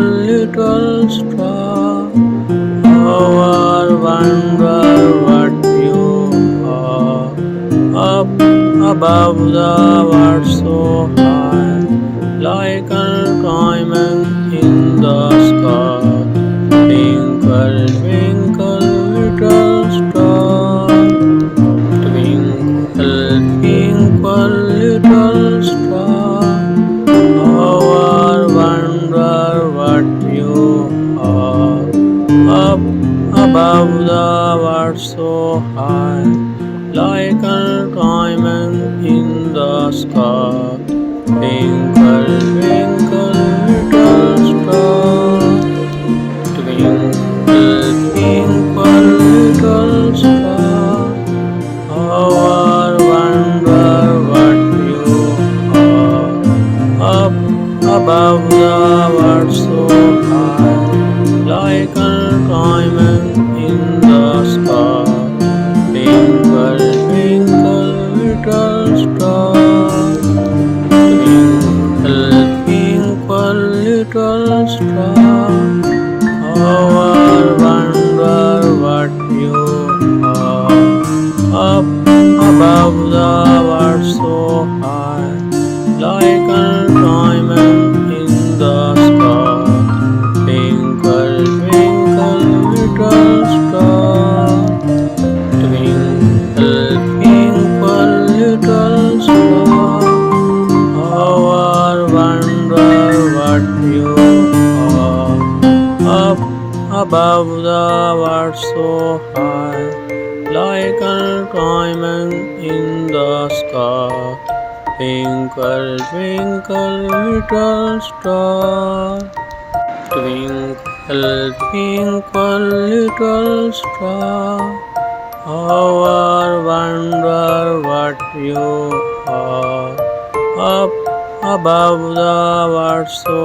little star. How I wonder what you are. Up above the world so high, like a diamond in the sky. Twinkle, twinkle, little star. Twinkle, twinkle, little star. How I wonder what you are. Up above the world so high, like a diamond in the sky. Twinkle, twinkle, little star. Twinkle, twinkle, little star. How I wonder what you are. Up above the world so high, like a diamond in the sky. Twinkle, twinkle, little star. Twinkle, twinkle, little star. How I wonder what you are. Up above the world so high, like a diamond in the sky. Twinkle, twinkle, little star. Twinkle, twinkle, little star. How I wonder what you are. Up above the world so high, like a diamond in the sky. Twinkle, twinkle, little star. Twinkle, twinkle, little star. How I wonder what you are. Up above the world so